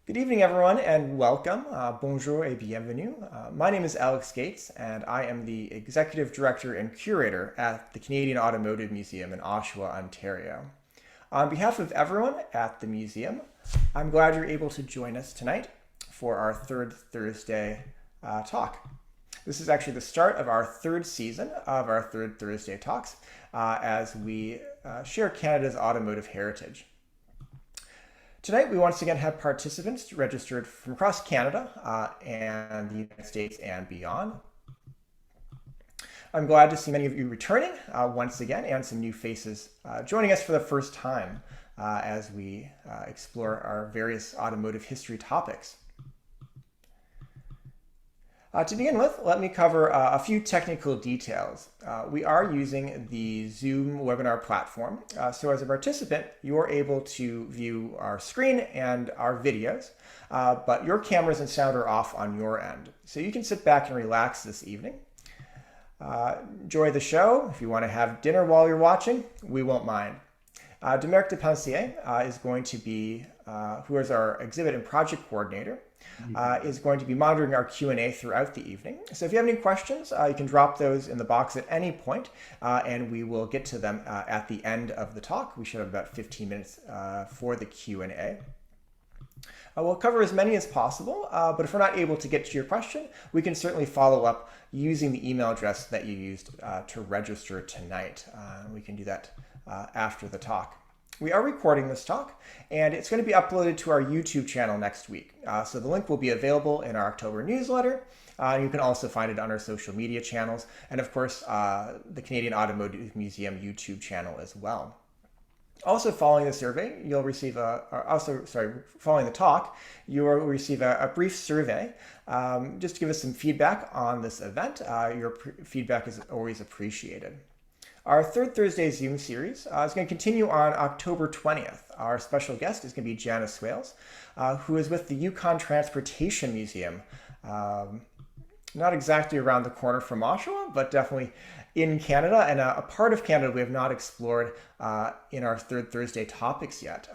Good evening, everyone, and welcome. Bonjour et bienvenue. My name is Alex Gates, and I am the Executive Director and Curator at the Canadian Automotive Museum in Oshawa, Ontario. On behalf of everyone at the museum, I'm glad you're able to join us tonight for our third Thursday talk. This is actually the start of our third season of our Third Thursday talks as we share Canada's automotive heritage. Tonight, we once again have participants registered from across Canada and the United States and beyond. I'm glad to see many of you returning once again and some new faces joining us for the first time as we explore our various automotive history topics. To begin with, let me cover a few technical details. We are using the Zoom webinar platform, so as a participant, you're able to view our screen and our videos, but your cameras and sound are off on your end. So you can sit back and relax this evening. Enjoy the show. If you want to have dinner while you're watching, we won't mind. Demeric Depensier is going to be, who is our exhibit and project coordinator, is going to be monitoring our Q&A throughout the evening. So if you have any questions, you can drop those in the box at any point, and we will get to them at the end of the talk. We should have about 15 minutes for the Q&A. We'll cover as many as possible, but if we're not able to get to your question, we can certainly follow up using the email address that you used to register tonight. We can do that after the talk. We are recording this talk, and it's going to be uploaded to our YouTube channel next week. So the link will be available in our October newsletter. You can also find it on our social media channels, and of course, the Canadian Automotive Museum YouTube channel as well. Also, following the survey, you'll receive following the talk, you will receive a brief survey just to give us some feedback on this event. Your feedback is always appreciated. Our Third Thursday Zoom series is going to continue on October 20th. Our special guest is going to be Janice Swales, who is with the Yukon Transportation Museum. Not exactly around the corner from Oshawa, but definitely in Canada, and a part of Canada we have not explored in our Third Thursday topics yet.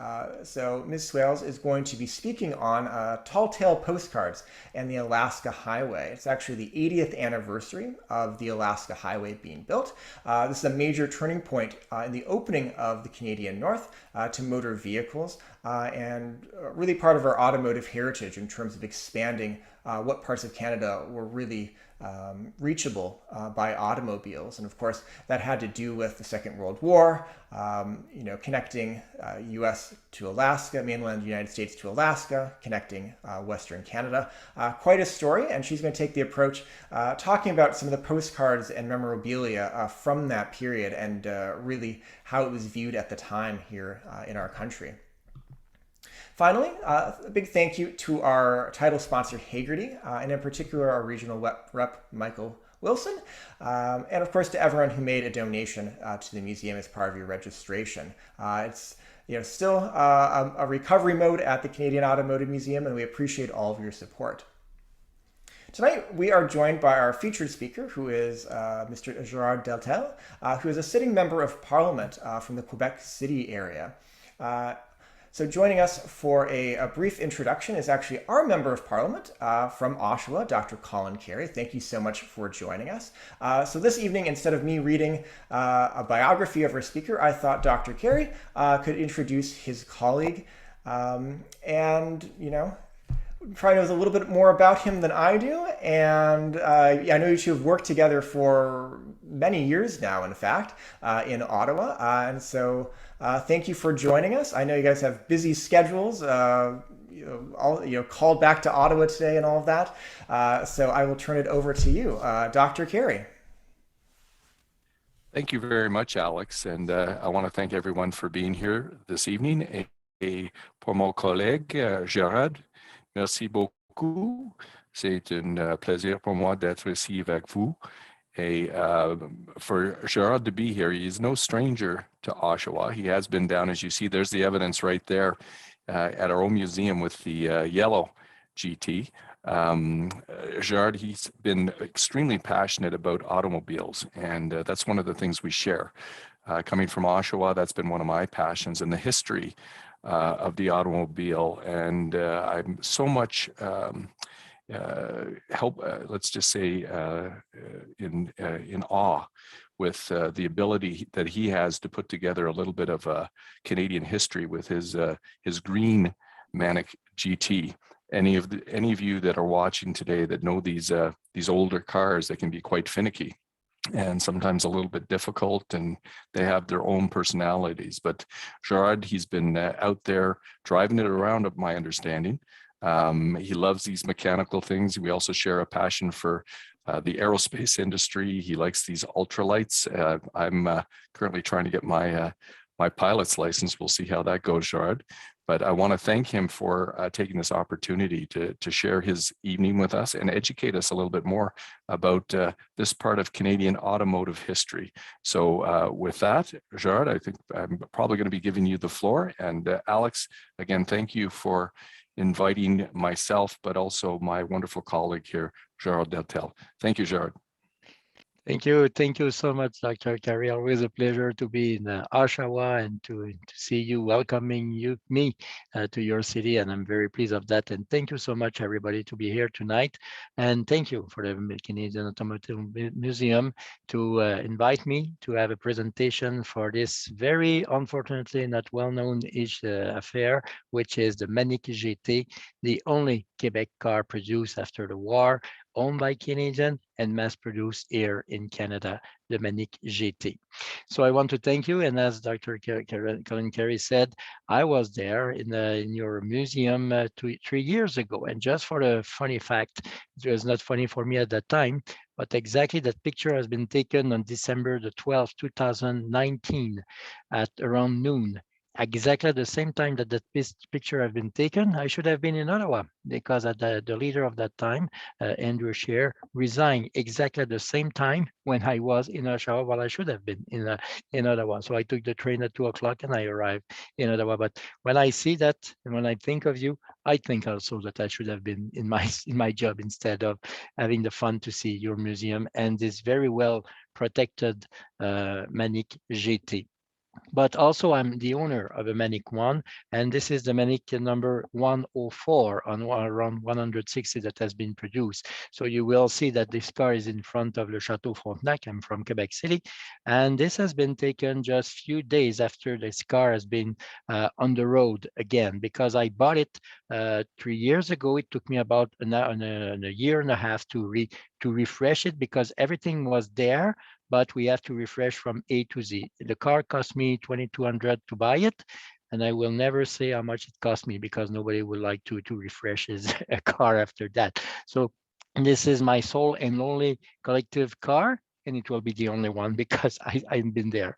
So Ms. Swales is going to be speaking on tall tale postcards and the Alaska Highway. It's actually the 80th anniversary of the Alaska Highway being built. This is a major turning point in the opening of the Canadian North to motor vehicles and really part of our automotive heritage in terms of expanding what parts of Canada were really reachable by automobiles. And of course, that had to do with the Second World War, connecting US to Alaska, mainland United States to Alaska, connecting Western Canada. Quite a story, and she's going to take the approach talking about some of the postcards and memorabilia from that period and really how it was viewed at the time here in our country. Finally, a big thank you to our title sponsor, Hagerty, and in particular, our regional rep, Michael Wilson, and of course, to everyone who made a donation to the museum as part of your registration. It's still a recovery mode at the Canadian Automotive Museum, and we appreciate all of your support. Tonight, we are joined by our featured speaker, who is Mr. Gérard Deltell, who is a sitting member of Parliament from the Quebec City area. So joining us for a brief introduction is actually our Member of Parliament from Oshawa, Dr. Colin Carey. Thank you so much for joining us. So this evening, instead of me reading a biography of our speaker, I thought Dr. Carey could introduce his colleague and, probably knows a little bit more about him than I do. And I know you two have worked together for many years now, in fact, in Ottawa. And so thank you for joining us. I know you guys have busy schedules, called back to Ottawa today and all of that. So I will turn it over to you, Dr. Carey. Thank you very much, Alex. And I want to thank everyone for being here this evening. Et pour mon collègue, Gérard, merci beaucoup. C'est un plaisir pour moi d'être ici avec vous. And for Gérard to be here, he's no stranger to Oshawa. He has been down, as you see, there's the evidence right there at our own museum with the yellow GT. Gérard, he's been extremely passionate about automobiles, and that's one of the things we share. Coming from Oshawa, that's been one of my passions, and the history of the automobile. And I'm so much let's just say, in awe with the ability that he has to put together a little bit of Canadian history with his green Manic GT. Any of you that are watching today that know these older cars, they can be quite finicky and sometimes a little bit difficult, and they have their own personalities. But Gérard, he's been out there driving it around, of my understanding. He loves these mechanical things. We also share a passion for the aerospace industry. He likes these ultralights. I'm currently trying to get my pilot's license. We'll see how that goes, Gérard. But I want to thank him for taking this opportunity to share his evening with us and educate us a little bit more about this part of Canadian automotive history. So with that, Gérard, I think I'm probably going to be giving you the floor. And Alex, again, thank you for inviting myself, but also my wonderful colleague here, Gérard Deltell. Thank you, Gérard. Thank you so much, Dr. Carey. Always a pleasure to be in Oshawa and to see you welcoming me to your city, and I'm very pleased of that. And thank you so much, everybody, to be here tonight. And thank you for the Canadian Automotive Museum to invite me to have a presentation for this very unfortunately not well-known affair, which is the Manic GT, the only Quebec car produced after the war, owned by Canadian and mass-produced here in Canada, the Manic GT. So I want to thank you. And as Dr. Colin Carey said, I was there in your museum 3 years ago. And just for the funny fact, it was not funny for me at that time, but exactly that picture has been taken on December the 12th, 2019 at around noon. Exactly at the same time that picture has been taken, I should have been in Ottawa, because at the leader of that time, Andrew Scheer, resigned exactly at the same time when I was in Oshawa. Well, I should have been in Ottawa. So I took the train at 2 o'clock and I arrived in Ottawa. But when I see that and when I think of you, I think also that I should have been in my job instead of having the fun to see your museum and this very well protected Manic GT. But also I'm the owner of a Manic 1, and this is the Manic number 104 on around 160 that has been produced. So you will see that this car is in front of Le Château Frontenac. I'm from Quebec City, and this has been taken just a few days after this car has been on the road again, because I bought it 3 years ago. It took me about a year and a half to refresh it, because everything was there, but we have to refresh from A to Z. The car cost me $2,200 to buy it, and I will never say how much it cost me, because nobody would like to refresh his car after that. So this is my sole and only collective car, and it will be the only one because I've been there.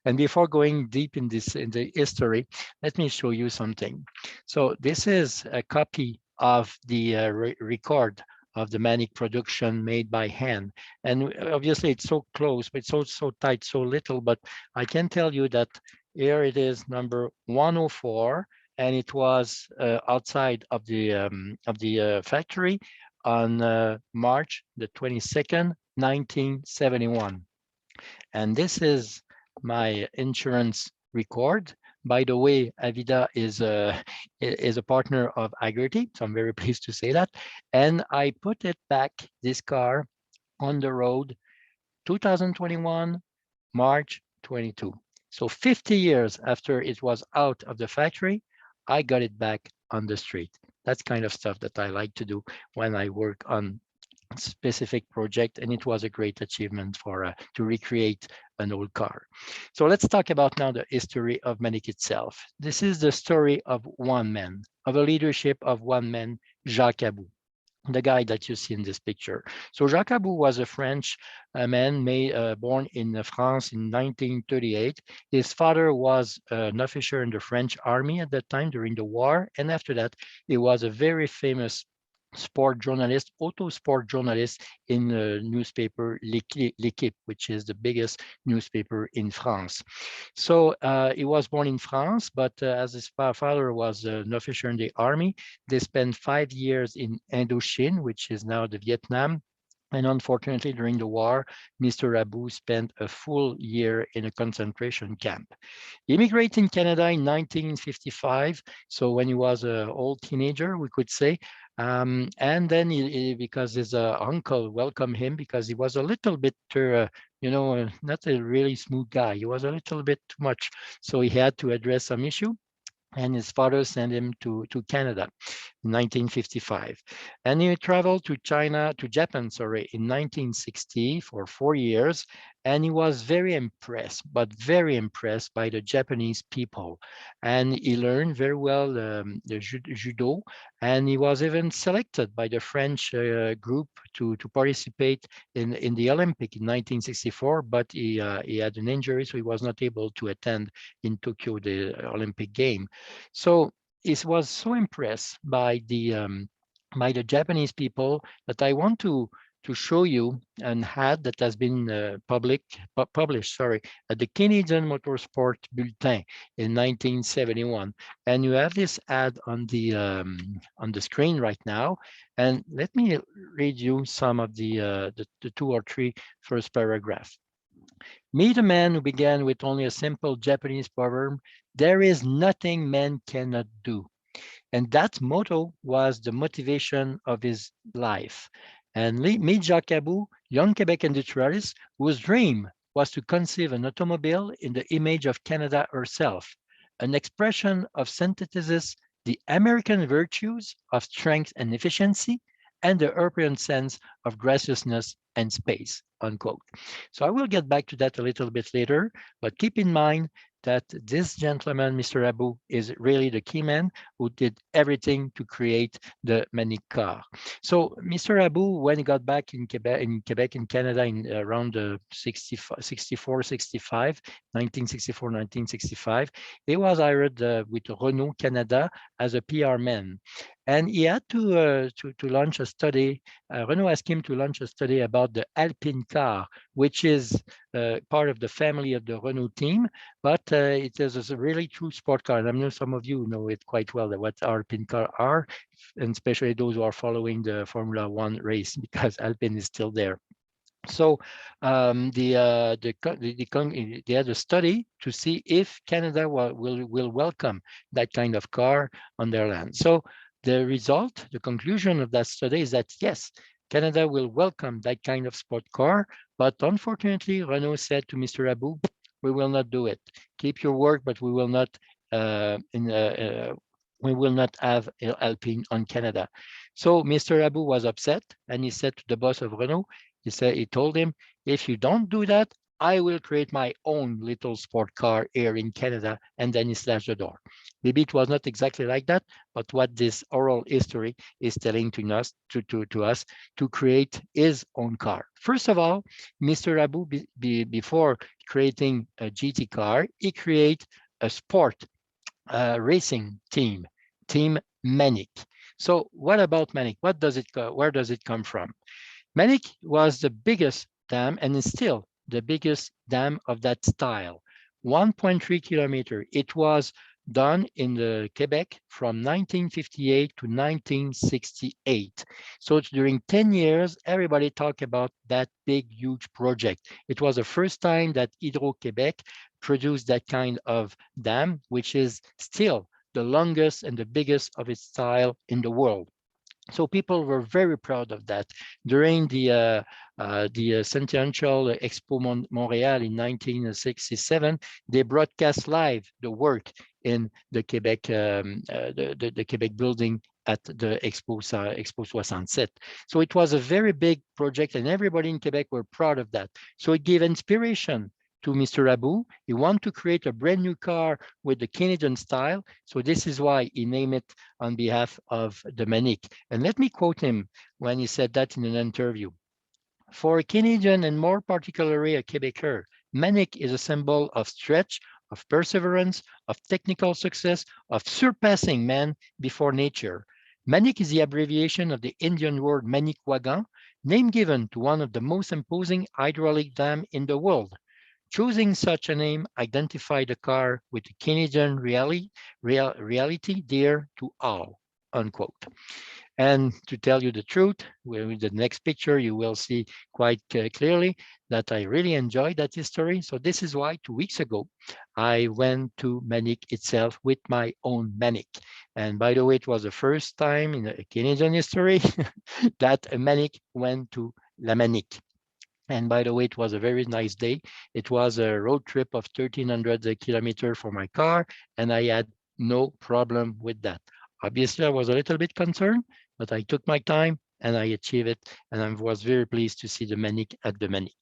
And before going deep in the history, let me show you something. So this is a copy of the record of the Manic production made by hand. And obviously it's so close, but it's so tight, so little, but I can tell you that here it is, number 104, and it was outside of the factory on March the 22nd, 1971. And this is my insurance record. By the way, Avida is a partner of Aggerty, so I'm very pleased to say that. And I put it back, this car, on the road, 2021, March 22. So 50 years after it was out of the factory, I got it back on the street. That's kind of stuff that I like to do when I work on specific project, and it was a great achievement for to recreate an old car. So let's talk about now the history of Manic itself. This is the story of one man, of a leadership of one man, Jacques About, the guy that you see in this picture. So Jacques About was a French man born in France in 1938. His father was an officer in the French army at that time during the war, and after that, he was a very famous sport journalist, auto sport journalist in the newspaper L'Équipe, which is the biggest newspaper in France. So he was born in France, but as his father was an officer in the army, they spent 5 years in Indochine, which is now the Vietnam, And unfortunately, during the war, Mr. Abu spent a full year in a concentration camp. He immigrated in Canada in 1955, so when he was an old teenager, we could say. And then, because his uncle welcomed him because he was a little bit, not a really smooth guy. He was a little bit too much, so he had to address some issue. And his father sent him to Canada in 1955. And he traveled to Japan, sorry, in 1960 for 4 years. And he was very impressed, but very impressed by the Japanese people. And he learned very well the judo. And he was even selected by the French group to participate in the Olympic in 1964, but he had an injury, so he was not able to attend in Tokyo the Olympic game. So he was so impressed by the Japanese people that I want to show you an ad that has been published, at the Canadian Motorsport Bulletin in 1971. And you have this ad on the screen right now. And let me read you some of the 2 or 3 first paragraphs. Meet a man who began with only a simple Japanese proverb, "There is nothing man cannot do." And that motto was the motivation of his life. And meet Jacques About, young Quebec industrialist whose dream was to conceive an automobile in the image of Canada herself, an expression of synthesizes the American virtues of strength and efficiency and the European sense of graciousness and space, unquote. So I will get back to that a little bit later, but keep in mind that this gentleman, Mr. Abu, is really the key man who did everything to create the Manic car. So Mr. Abu, when he got back in Quebec, in Canada, in around 64, 65, 1964, 1965, he was hired with Renault Canada as a PR man. And he had to launch a study. Renault asked him to launch a study about the Alpine car, which is part of the family of the Renault team, but it is a really true sport car. And I know some of you know it quite well, that what Alpine car are, and especially those who are following the Formula One race, because Alpine is still there. So they had a study to see if Canada will welcome that kind of car on their land. So the result, the conclusion of that study is that yes, Canada will welcome that kind of sport car, but unfortunately, Renault said to Mr. Abu, we will not do it. Keep your word, but we will not have Alpine on Canada. So Mr. Abu was upset, and he said to the boss of Renault, he told him, if you don't do that, I will create my own little sport car here in Canada. And then he slashed the door. Maybe it was not exactly like that, but what this oral history is telling to us, to create his own car. First of all, Mr. Abu, before creating a GT car, he created a sport racing team, Team Manic. So what about Manic? Where does it come from? Manic was the biggest dam and is still the biggest dam of that style, 1.3 kilometer. It was done in the Quebec from 1958 to 1968. So during 10 years, everybody talked about that big, huge project. It was the first time that Hydro-Québec produced that kind of dam, which is still the longest and the biggest of its style in the world. So people were very proud of that. During the Centennial Expo Montreal in 1967, they broadcast live the work in the Quebec, the Quebec building at the Expo 67. So it was a very big project, and everybody in Quebec were proud of that. So it gave inspiration to Mr. Abu. He wanted to create a brand new car with the Canadian style. So this is why he named it on behalf of the Manic. And let me quote him when he said that in an interview. For a Canadian, and more particularly a Quebecois, Manic is a symbol of stretch, of perseverance, of technical success, of surpassing man before nature. Manic is the abbreviation of the Indian word Manicougan, name given to one of the most imposing hydraulic dams in the world. Choosing such a name identified the car with the Canadian reality dear to all. unquote. And to tell you the truth, with the next picture, you will see quite clearly that I really enjoyed that history. So this is why 2 weeks ago, I went to Manic itself with my own Manic. And by the way, it was the first time in the Canadian history that a Manic went to La Manic. And by the way, it was a very nice day. It was a road trip of 1,300 kilometers for my car, and I had no problem with that. Obviously, I was a little bit concerned, but I took my time and I achieved it. And I was very pleased to see the Manic at the Manic.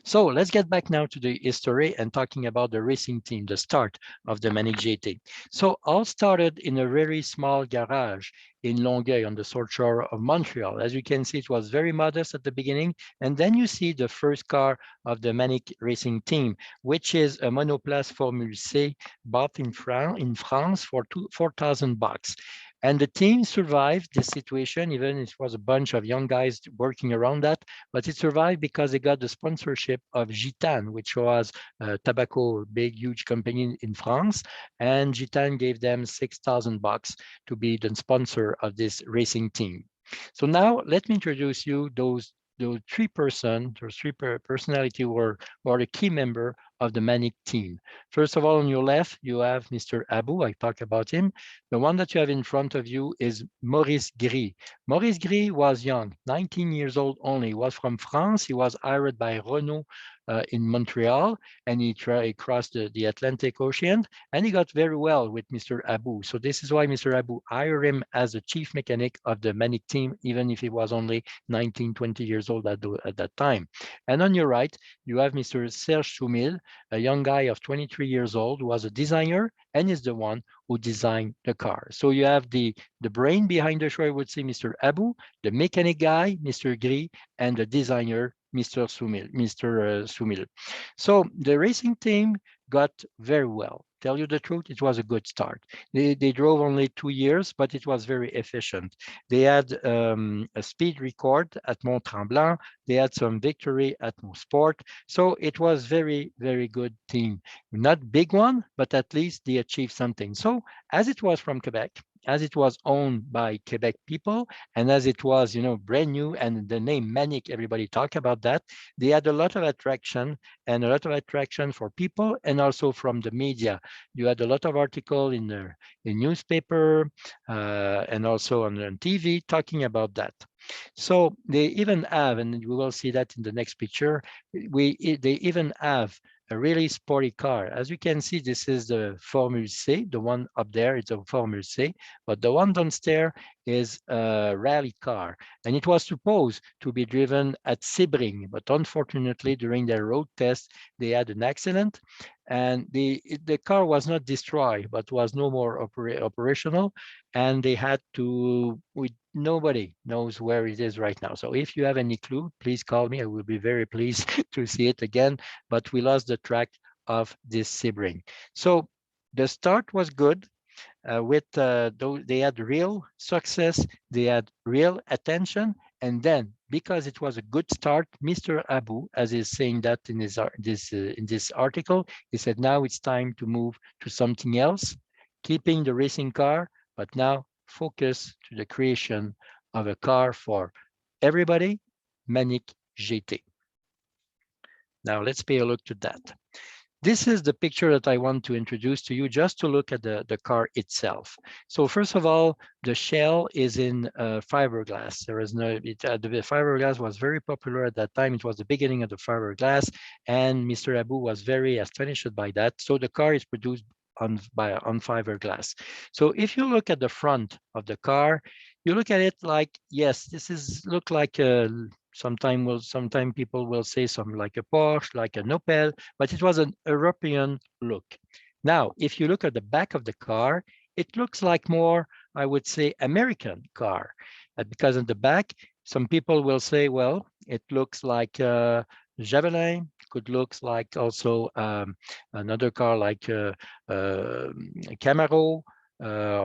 So let's get back now to the history and talking about the racing team, the start of the Manic GT. So all started in a very small garage in Longueuil on the South Shore of Montreal. As you can see, it was very modest at the beginning. And then you see the first car of the Manic racing team, which is a monoplace Formule C bought in France for $4,000. And the team survived this situation, even if it was a bunch of young guys working around that, but it survived because they got the sponsorship of Gitane, which was a tobacco, big, huge company in France. And Gitane gave them $6,000 to be the sponsor of this racing team. So now let me introduce you those three personality were the key member of the Manic team. First of all, on your left, you have Mr. Abou. I talked about him. The one that you have in front of you is Maurice Gris. Maurice Gris was young, 19 years old only. He was from France. He was hired by Renault in Montreal, and he crossed the Atlantic Ocean, and he got very well with Mr. Abou. So this is why Mr. Abou hired him as the chief mechanic of the Manic team, even if he was only 19, 20 years old at that time. And on your right, you have Mr. Serge Soumil, a young guy of 23 years old who was a designer and is the one who designed the car. So you have the brain behind the show, I would say, Mr. Abou, the mechanic guy, Mr. Gris, and the designer, Mr. Soumil. So the racing team got very well. Tell you the truth, it was a good start. They drove only 2 years, but it was very efficient. They had a speed record at Mont Tremblant. They had some victory at Sport. So it was very, very good team. Not big one, but at least they achieved something. So as it was from Quebec, as it was owned by Quebec people, and as it was, brand new, and the name Manic, everybody talk about that, they had a lot of attraction for people and also from the media. You had a lot of article in the newspaper and also on TV talking about that. So they even have, and we will see that in the next picture, they even have a really sporty car. As you can see, this is the Formule C. The one up there is a Formule C, but the one downstairs is a rally car. And it was supposed to be driven at Sebring, but unfortunately, during their road test, they had an accident. And the car was not destroyed, but was no more operational. And they had to, nobody knows where it is right now. So if you have any clue, please call me. I will be very pleased to see it again. But we lost the track of this Sebring. So the start was good. They had real success, they had real attention, and then because it was a good start, Mr. Abou, as is saying that in this article, he said now it's time to move to something else, keeping the racing car, but now focus to the creation of a car for everybody, Manic GT. Now let's pay a look to that. This is the picture that I want to introduce to you, just to look at the car itself. So first of all, the shell is in fiberglass. There is no, the fiberglass was very popular at that time. It was the beginning of the fiberglass, and Mr. Abou was very astonished by that. So the car is produced on fiberglass. So if you look at the front of the car, you look at it like, yes, this is look like a, Sometimes people will say something like a Porsche, like an Opel, but it was an European look. Now, if you look at the back of the car, it looks like more, I would say, American car. Because in the back, some people will say, well, it looks like a Javelin, could look like also another car like Camaro,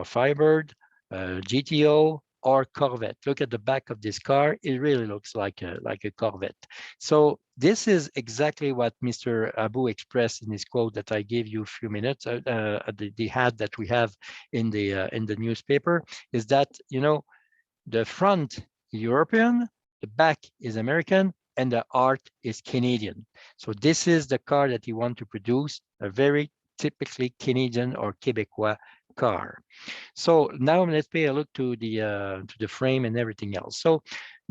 Firebird, GTO, or Corvette. Look at the back of this car. It really looks like a Corvette. So This is exactly what Mr. About expressed in his quote that I gave you a few minutes, the ad that we have in the newspaper, is that, you know, the front European, the back is American, and the art is Canadian. So this is the car that you want to produce, a very typically Canadian or Quebecois car. So now let's pay a look to the frame and everything else. So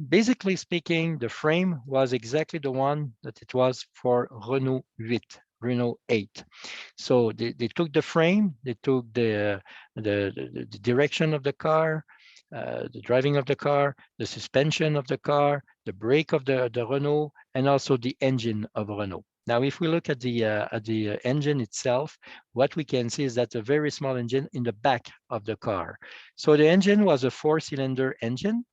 basically speaking, the frame was exactly the one that it was for Renault 8. Renault 8. So they took the frame, they took the direction of the car, the driving of the car, the suspension of the car, the brake of the Renault, and also the engine of Renault. Now, if we look at the engine itself, what we can see is that a very small engine in the back of the car. So the engine was a 4-cylinder engine,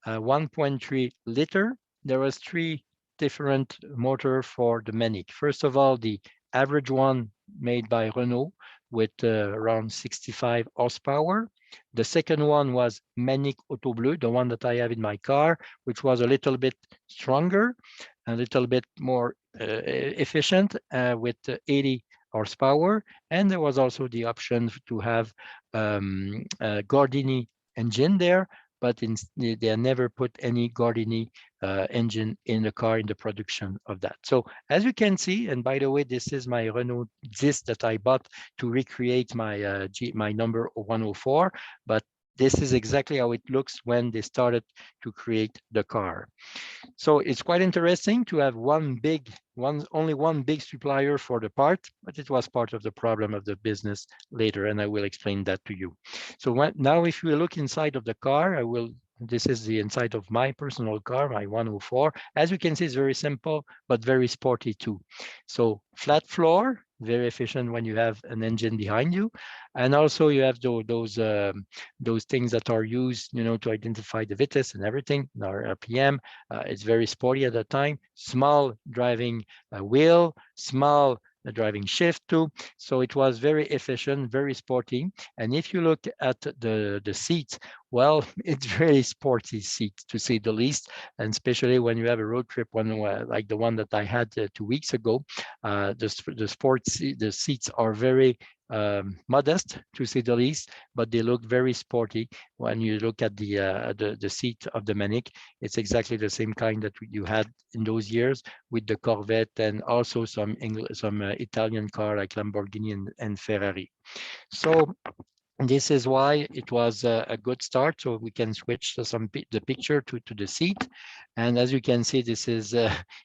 1.3 liter. There was 3 different motor for the Manic. First of all, the average one made by Renault with around 65 horsepower. The second one was Manic Auto Bleu, the one that I have in my car, which was a little bit stronger, a little bit more efficient with 80 horsepower. And there was also the option to have a Gordini engine there, but they never put any Gordini engine in the car in the production of that. So as you can see, and by the way, this is my Renault disc that I bought to recreate my my number 104, but this is exactly how it looks when they started to create the car. So it's quite interesting to have only one big supplier for the part, but it was part of the problem of the business later, and I will explain that to you. So now if we look inside of the car, this is the inside of my personal car, my 104. As you can see, it's very simple, but very sporty too. So flat floor, very efficient when you have an engine behind you. And also you have those things that are used, you know, to identify the Vitis and everything, our RPM. It's very sporty at the time. Small driving wheel, small driving shift too. So it was very efficient, very sporty. And if you look at the seats, well, it's very sporty seat to say the least. And especially when you have a road trip, like the one that I had 2 weeks ago, the seats are very modest to say the least, but they look very sporty. When you look at the seat of the Manic, it's exactly the same kind that you had in those years with the Corvette and also some Italian car like Lamborghini and Ferrari. So this is why it was a good start. So we can switch to the picture to the seat, and as you can see, this is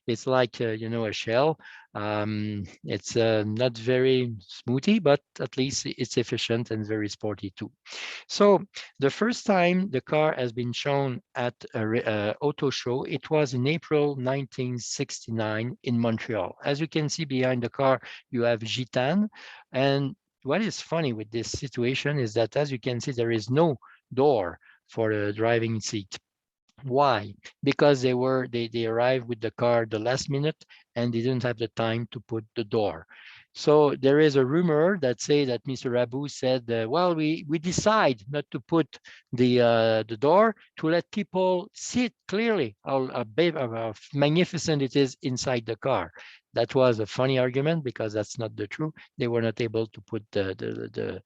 it's like you know, a shell. It's not very smoothie, but at least it's efficient and very sporty too. So the first time the car has been shown at a auto show, it was in April 1969 in Montreal. As you can see behind the car, you have Gitane, and what is funny with this situation is that, as you can see, there is no door for the driving seat. Why? Because they arrived with the car the last minute and they didn't have the time to put the door. So there is a rumor that say that Mr. About said, well, we decide not to put the door to let people see it clearly how magnificent it is inside the car. That was a funny argument because that's not the truth. They were not able to put the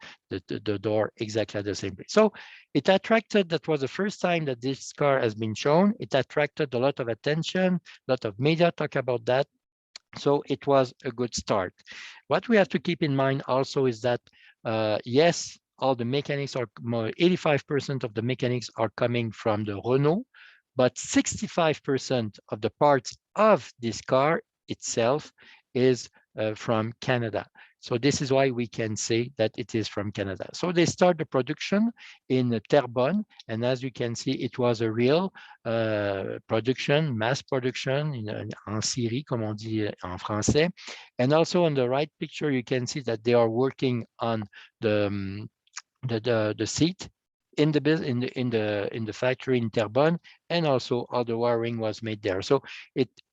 door exactly at the same place. So it attracted, that was the first time that this car has been shown. It attracted a lot of attention, a lot of media talk about that. So it was a good start. What we have to keep in mind also is that, yes, all the mechanics are, 85% of the mechanics are coming from the Renault, but 65% of the parts of this car itself is from Canada. So this is why we can say that it is from Canada. So they start the production in Terrebonne, and as you can see, it was a real production, mass production, en série, comme on dit en français. And also on the right picture, you can see that they are working on the seat in the factory in Terrebonne, and also all the wiring was made there. So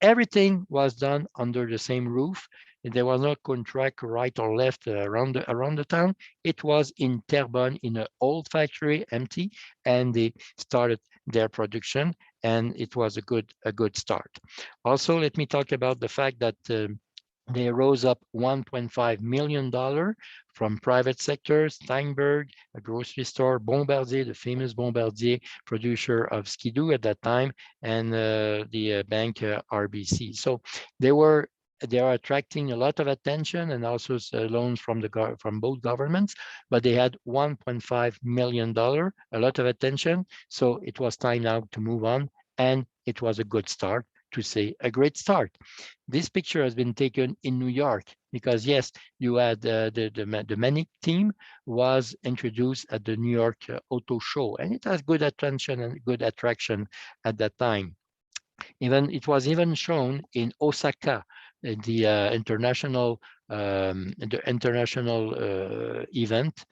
everything was done under the same roof. There was no contract right or left around the town. It was in Terrebonne in an old factory, empty, and they started their production, and it was a good start. Also, let me talk about the fact that they rose up $1.5 million from private sector, Steinberg, a grocery store, Bombardier, the famous Bombardier producer of skidoo at that time, and the bank RBC. So they are attracting a lot of attention and also loans from both governments, but they had $1.5 million, a lot of attention. So it was time now to move on, and it was a good start, to say a great start. This picture has been taken in New York because, yes, you had the Manic team was introduced at the New York Auto Show, and it has good attention and good attraction at that time. It was even shown in Osaka, the international event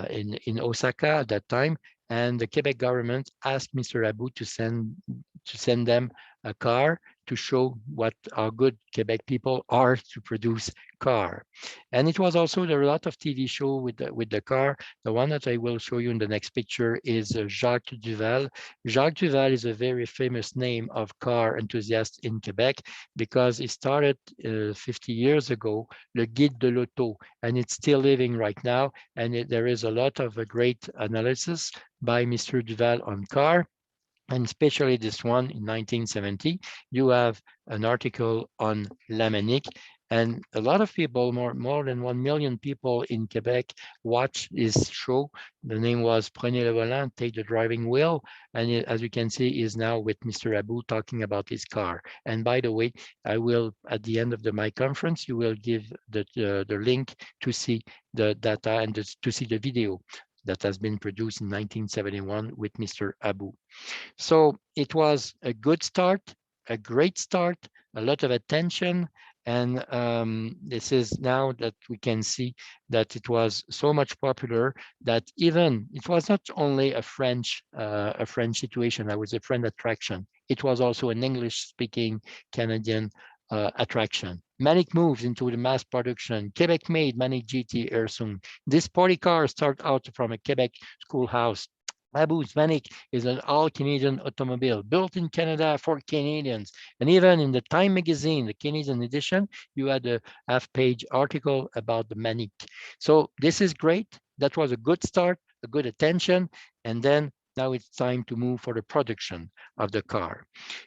in Osaka at that time, and the Quebec government asked Mr. About to send them a car to show how good Quebec people are to produce car. And it was also there are a lot of TV show with the car. The one that I will show you in the next picture is Jacques Duval. Jacques Duval is a very famous name of car enthusiast in Quebec because he started 50 years ago, Le Guide de l'Auto, and it's still living right now. And there is a lot of great analysis by Mr. Duval on car. And especially this one in 1970, you have an article on La Manic, and a lot of people, more than 1 million people in Quebec, watch this show. The name was Prenez le volant, take the driving wheel, and as you can see, is now with Mr. About talking about his car. And by the way, I will, at the end of my conference, you will give the link to see the data and to see the video that has been produced in 1971 with Mr. About. So it was a good start, a great start, a lot of attention. And this is now that we can see that it was so much popular that even it was not only a French situation, that was a French attraction. It was also an English-speaking Canadian attraction. Manic moves into the mass production. Quebec made Manic GT air soon. This sporty car started out from a Quebec schoolhouse. About's Manic is an all-Canadian automobile built in Canada for Canadians. And even in the Time magazine, the Canadian edition, you had a half-page article about the Manic. So this is great. That was a good start, a good attention. And then now it's time to move for the production of the car.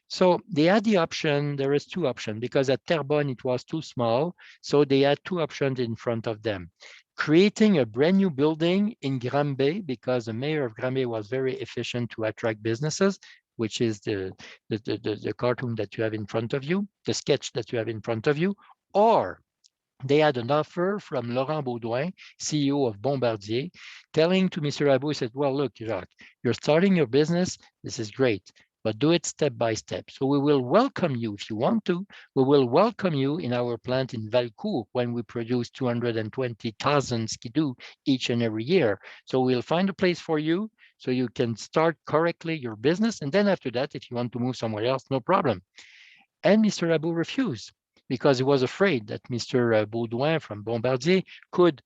So they had the option, there is two options, because at Terrebonne it was too small. So they had two options in front of them. Creating a brand new building in Granby, because the mayor of Granby was very efficient to attract businesses, which is the cartoon that you have in front of you, the sketch that you have in front of you, or they had an offer from Laurent Baudouin, CEO of Bombardier, telling to Mr. About, said, well, look, Jacques, you're starting your business. This is great, but do it step by step. So we will welcome you if you want to. We will welcome you in our plant in Valcourt when we produce 220,000 skidoo each and every year. So we'll find a place for you so you can start correctly your business. And then after that, if you want to move somewhere else, no problem. And Mr. About refused because he was afraid that Mr. Baudouin from Bombardier could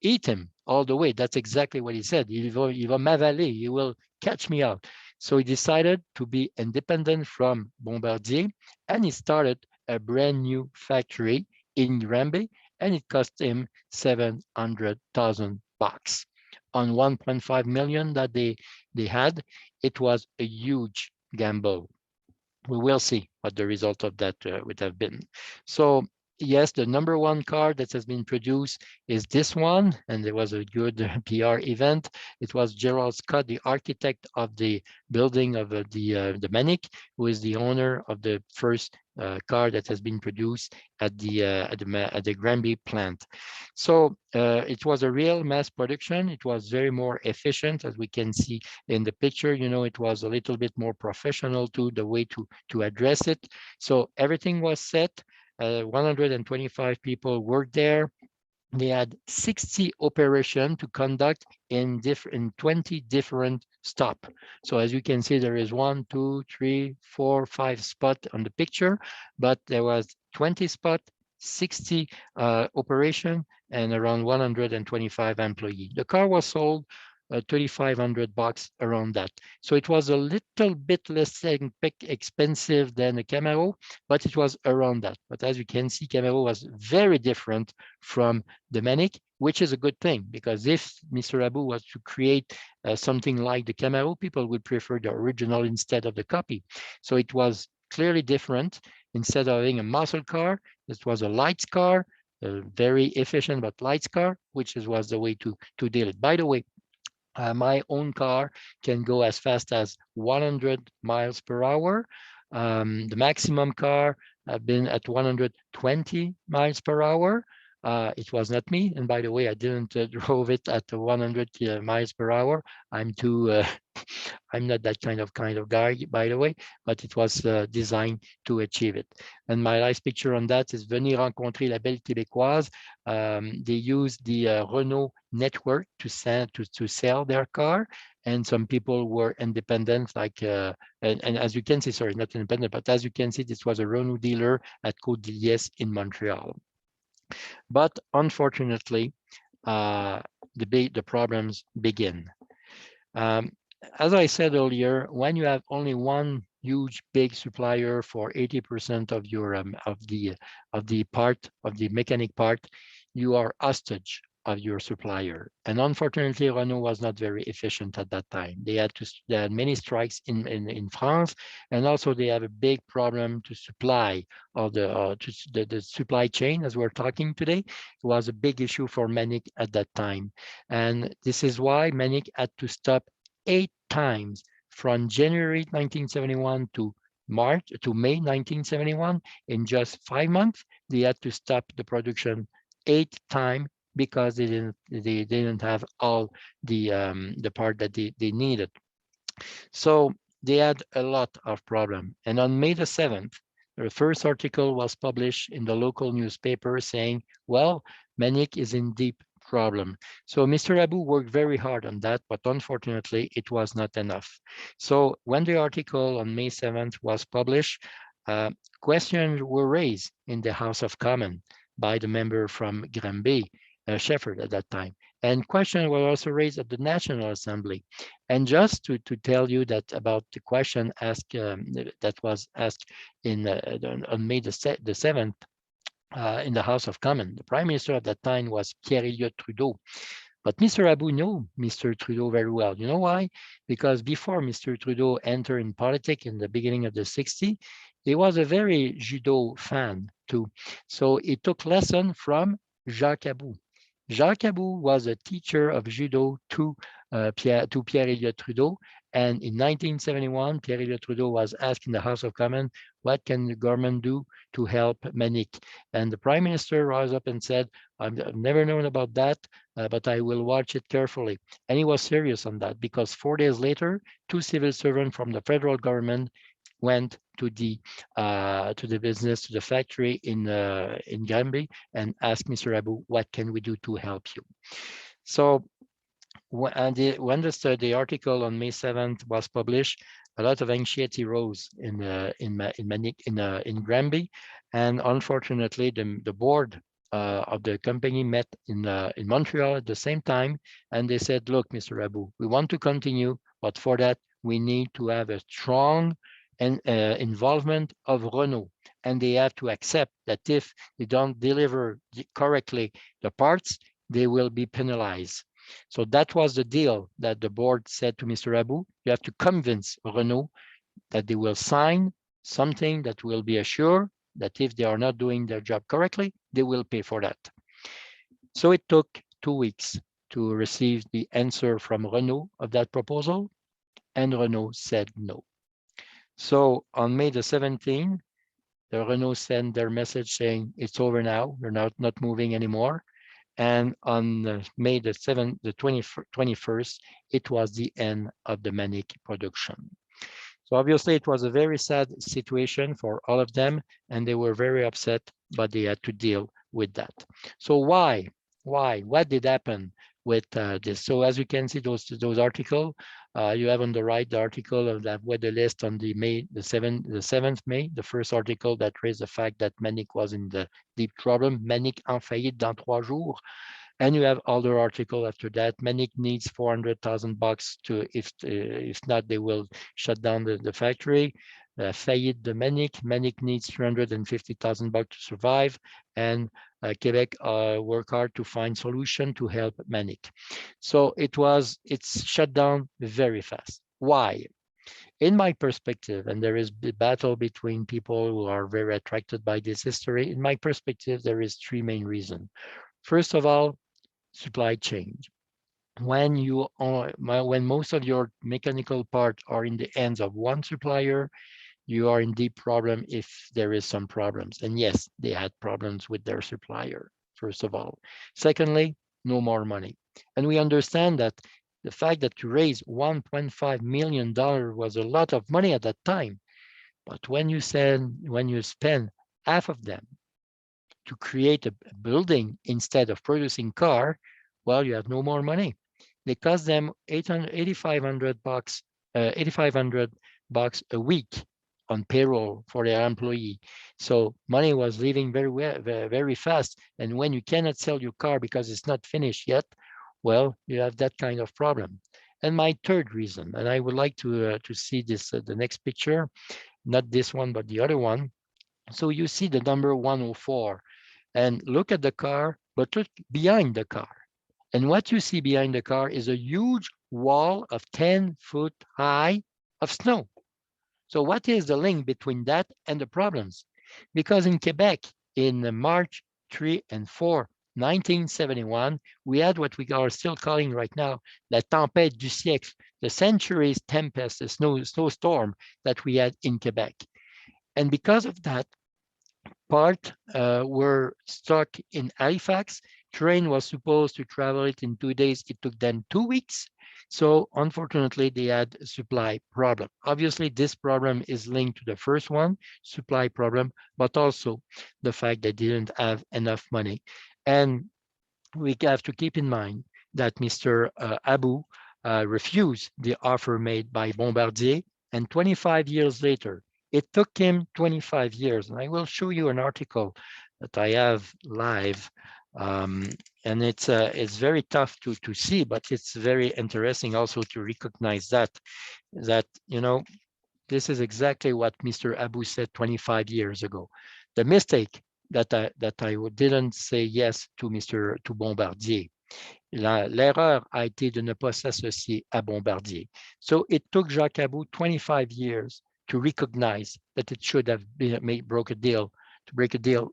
eat him all the way. That's exactly what he said. Il va m'avaler, he will catch me out. So he decided to be independent from Bombardier, and he started a brand new factory in Granby, and it cost him $700,000 on 1.5 million that they had. It was a huge gamble. We will see what the result of that would have been. So yes, the number one car that has been produced is this one, and there was a good PR event. It was Gerald Scott, the architect of the building of the Manic, who is the owner of the first car that has been produced at the Granby plant. So it was a real mass production. It was very more efficient, as we can see in the picture. You know, it was a little bit more professional too, the way to address it. So everything was set. 125 people worked there. They had 60 operations to conduct in 20 different stops. So as you can see, there is 1, 2, 3, 4, 5 spots on the picture, but there was 20 spots, 60 operation, and around 125 employees. The car was sold $3,500 around that. So it was a little bit less expensive than a Camaro, but it was around that. But as you can see, Camaro was very different from the Manic, which is a good thing, because if Mr. Abou was to create something like the Camaro, people would prefer the original instead of the copy. So it was clearly different. Instead of having a muscle car, this was a lights car, a very efficient but lights car, which was the way to deal it. By the way, my own car can go as fast as 100 miles per hour. The maximum car have been at 120 miles per hour. It was not me, and by the way, I didn't drove it at 100 miles per hour. I'm too. I'm not that kind of guy, by the way, but it was designed to achieve it. And my last picture on that is venir rencontrer la belle Québécoise. They use the Renault network to sell their car, and some people were independent, like and as you can see, sorry, not independent, but as you can see, this was a Renault dealer at Côte d'Iliès in Montreal. But unfortunately, the problems begin. As I said earlier, when you have only one huge big supplier for 80% of your of the mechanic part, you are hostage of your supplier. And unfortunately, Renault was not very efficient at that time. They had many strikes in France, and also they have a big problem to supply of the supply chain, as we're talking today. It was a big issue for Manic at that time. And this is why Manic had to stop 8 times from January 1971 to May 1971. In just 5 months, they had to stop the production 8 times because they didn't have all the part that they needed. So they had a lot of problem. And on May the 7th, the first article was published in the local newspaper saying, well, Manic is in deep problem. So Mr. Abou worked very hard on that, but unfortunately, it was not enough. So when the article on May 7th was published, questions were raised in the House of Commons by the member from Granby, Shefford at that time. And questions were also raised at the National Assembly. And just to tell you that about the question asked that was asked on May the 7th, in the House of Commons. The Prime Minister at that time was Pierre-Elliott Trudeau. But Mr. Abou knew Mr. Trudeau very well. You know why? Because before Mr. Trudeau entered in politics in the beginning of the 60s, he was a very judo fan too. So he took lesson from Jacques About. Jacques About was a teacher of judo to Pierre-Elliott Trudeau. And in 1971, Pierre-Elliott Trudeau was asked in the House of Commons, what can the government do to help Manic? And the Prime Minister rose up and said, I've never known about that, but I will watch it carefully. And he was serious on that, because 4 days later, 2 civil servants from the federal government went to the business, to the factory in Granby, and asked Mr. Abou, what can we do to help you? So when the article on May 7th was published, a lot of anxiety rose in Granby, and unfortunately, the board of the company met in Montreal at the same time, and they said, "Look, Mr. Abou, we want to continue, but for that we need to have a strong involvement of Renault, and they have to accept that if they don't deliver correctly the parts, they will be penalized." So that was the deal that the board said to Mr. Abou. You have to convince Renault that they will sign something that will be assured that if they are not doing their job correctly, they will pay for that. So it took 2 weeks to receive the answer from Renault of that proposal, and Renault said no. So on May the 17th, the Renault sent their message saying it's over now, we're not moving anymore. And on May the 21st, it was the end of the Manic production. So obviously it was a very sad situation for all of them, and they were very upset, but they had to deal with that. So why? What did happen with this? So as you can see, those articles, you have on the right the article of that weather list on the 7th May, the first article that raised the fact that Manic was in the deep problem. Manic en faillite dans 3 jours. And you have other article after that. Manic needs $400,000 to, if not, they will shut down the factory. Faillite de Manic. Manic needs $350,000 to survive, and Quebec work hard to find solution to help Manic. So it's shut down very fast. Why? In my perspective, and there is a battle between people who are very attracted by this history. In my perspective, there is three main reasons. First of all, supply chain. When most of your mechanical parts are in the hands of one supplier, you are in deep problem if there is some problems. And yes, they had problems with their supplier, first of all. Secondly, no more money. And we understand that the fact that to raise $1.5 million was a lot of money at that time. But when you spend half of them to create a building instead of producing car, well, you have no more money. They cost them $8,500 $8,500 a week on payroll for their employee. So money was leaving very fast. And when you cannot sell your car because it's not finished yet, well, you have that kind of problem. And my third reason, and I would like to see this the next picture, not this one, but the other one. So you see the number 104, and look at the car, but look behind the car. And what you see behind the car is a huge wall of 10 foot high of snow. So what is the link between that and the problems? Because in Quebec, in March 3 and 4, 1971, we had what we are still calling right now la tempête du siècle, the century's tempest, the snowstorm that we had in Quebec. And because of that, part were stuck in Halifax. Train was supposed to travel it in 2 days. It took them 2 weeks. So unfortunately, they had a supply problem. Obviously, this problem is linked to the first one, supply problem, but also the fact they didn't have enough money. And we have to keep in mind that Mr. Abu refused the offer made by Bombardier, and 25 years later, it took him 25 years. And I will show you an article that I have live. And it's very tough to see, but it's very interesting also to recognize that this is exactly what Mr. Abu said 25 years ago. The mistake that I didn't say yes to Bombardier. L'erreur a été de ne pas s'associer à Bombardier. So it took Jacques About 25 years to recognize that it should have break a deal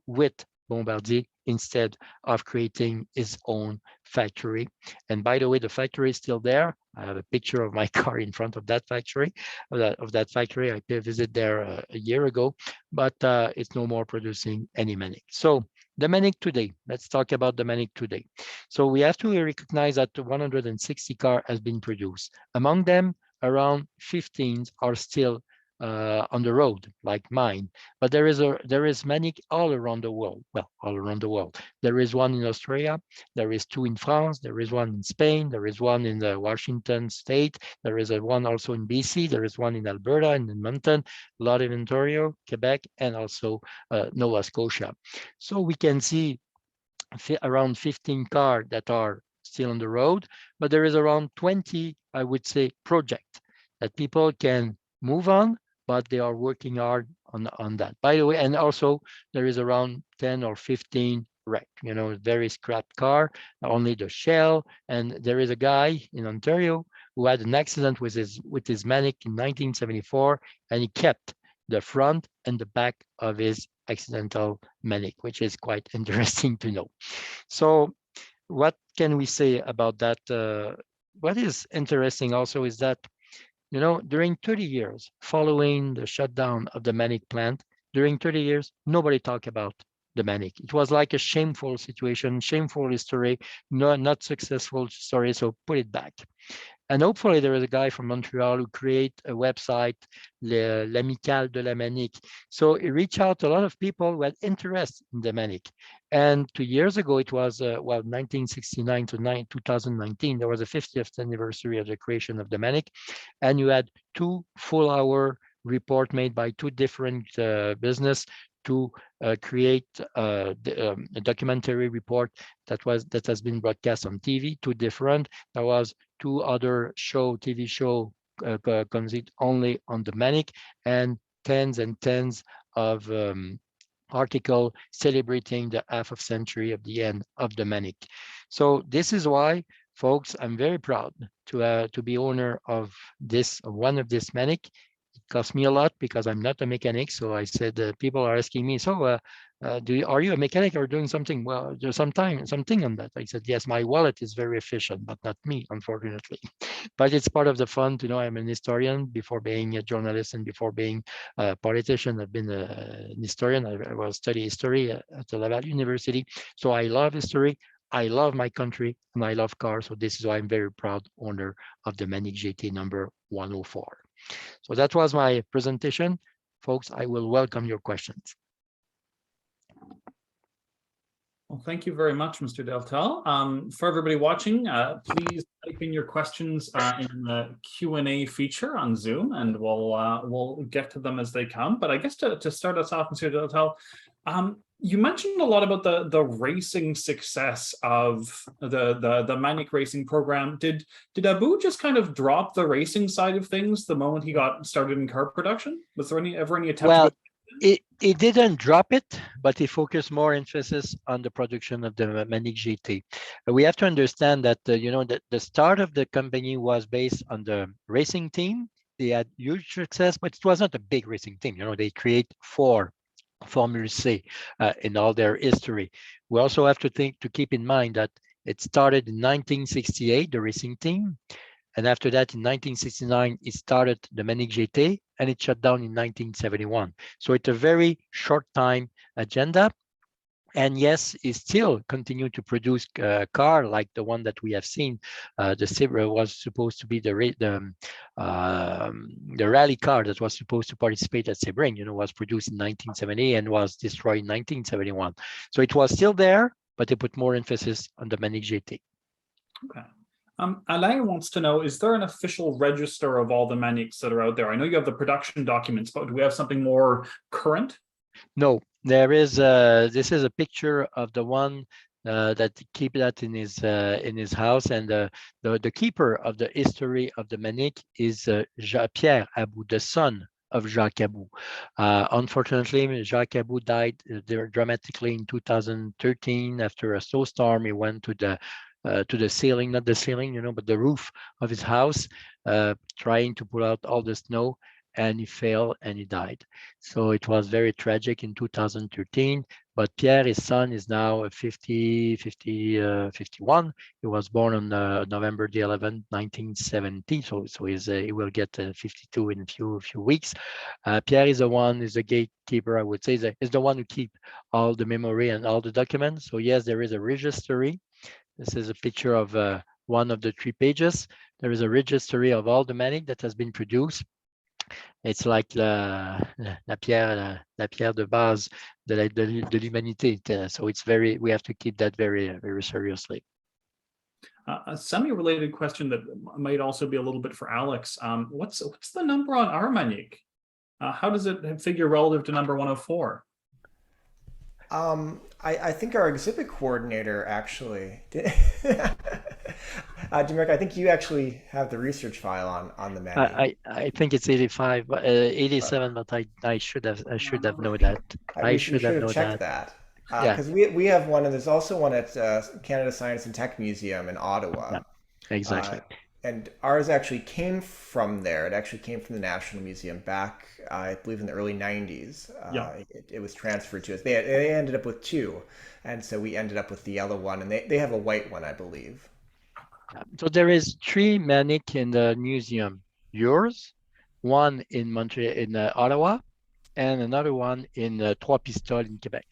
with Bombardier instead of creating his own factory. And by the way, the factory is still there. I have a picture of my car in front of that factory. I visited there a year ago, but it's no more producing any Manic. So the Manic today. Let's talk about the Manic today. So we have to recognize that 160 cars has been produced. Among them, around 15 are still on the road, like mine. But there is Manic all around the world. Well, all around the world. There is one in Australia. There is two in France. There is one in Spain. There is one in the Washington State. There is one also in BC. There is one in Alberta and in Mountain. A lot in Ontario, Quebec, and also Nova Scotia. So we can see around 15 cars that are still on the road, but there is around 20, I would say, projects that people can move on, but they are working hard on that. By the way, and also there is around 10 or 15 wreck, very scrapped car, only the shell. And there is a guy in Ontario who had an accident with his Manic in 1974, and he kept the front and the back of his accidental Manic, which is quite interesting to know. So what can we say about that? What is interesting also is that, during 30 years following the shutdown of the Manic plant, during 30 years, nobody talked about the Manic. It was like a shameful situation, shameful history, not successful story, so put it back. And hopefully there is a guy from Montreal who create a website, l'Amicale de la Manic. So he reached out to a lot of people who had interest in the Manic. And 2 years ago, it was, 1969 to 2019, there was a 50th anniversary of the creation of the Manic. And you had 2 full-hour report made by 2 different business to create a documentary report that has been broadcast on TV, two different. There was two other TV show conceived only on the Manic, and tens and tens of article celebrating the half of century of the end of the Manic. So this is why, folks, I'm very proud to be owner of one of this Manic. It cost me a lot because I'm not a mechanic. So I said, people are asking me, so are you a mechanic or doing something? Well, there's something on that. I said, yes, my wallet is very efficient, but not me, unfortunately. But it's part of the fun to know I'm an historian before being a journalist and before being a politician. I've been an historian. I was studying history at the Laval University. So I love history. I love my country and I love cars. So this is why I'm very proud owner of the Manic GT number 104. So that was my presentation. Folks, I will welcome your questions. Well, thank you very much, Mr. Deltell. For everybody watching, please type in your questions in the Q&A feature on Zoom, and we'll get to them as they come. But I guess to start us off, Mr. Deltell, you mentioned a lot about the racing success of the Manic racing program. Did Abu just kind of drop the racing side of things the moment he got started in car production? Was there ever any attempt? Well, it didn't drop it, but it focused more emphasis on the production of the Manic GT. We have to understand that the start of the company was based on the racing team. They had huge success, but it was not a big racing team. They create 4 Formula C in all their history. We also have to keep in mind that it started in 1968, the racing team. And after that, in 1969, it started the Manic GT, and it shut down in 1971. So it's a very short time agenda. And yes, it still continued to produce a car like the one that we have seen. The Sebring was supposed to be the rally car that was supposed to participate at Sebring, was produced in 1970 and was destroyed in 1971. So it was still there, but they put more emphasis on the Manic GT. Okay. Alain wants to know, is there an official register of all the Manics that are out there? I know you have the production documents, but do we have something more current? No, there is. This is a picture of the one that keep that in his house, and the keeper of the history of the Manic is Pierre About, the son of Jacques About. Unfortunately, Jacques About died dramatically in 2013 after a snowstorm. He went to the ceiling, not the ceiling, but the roof of his house, trying to pull out all the snow, and he fell and he died. So it was very tragic in 2013. But Pierre, his son, is now 51. He was born on November the 11th, 1970. So he will get 52 in a few weeks. Pierre is the gatekeeper, I would say, is the one who keep all the memory and all the documents. So yes, there is a registry. This is a picture of one of the 3 pages. There is a registry of all the Manic that has been produced. It's like la pierre de base de l'humanité. So we have to keep that very, very seriously. A semi-related question that might also be a little bit for Alex. What's the number on our Manic? How does it figure relative to number 104? I think our exhibit coordinator actually did. Demarc, I think you actually have the research file on the Manic. I think it's 85, 87, but I should have known that. I should have checked that. Because we have one, and there's also one at Canada Science and Tech Museum in Ottawa. Yeah, exactly. And ours actually came from there. It actually came from the National Museum back, I believe, in the early 90s. It was transferred to us. They ended up with 2. And so we ended up with the yellow one. And they have a white one, I believe. So there is 3 Manic in the museum. Yours, one in Montreal, in Ottawa, and another one in Trois Pistoles in Quebec.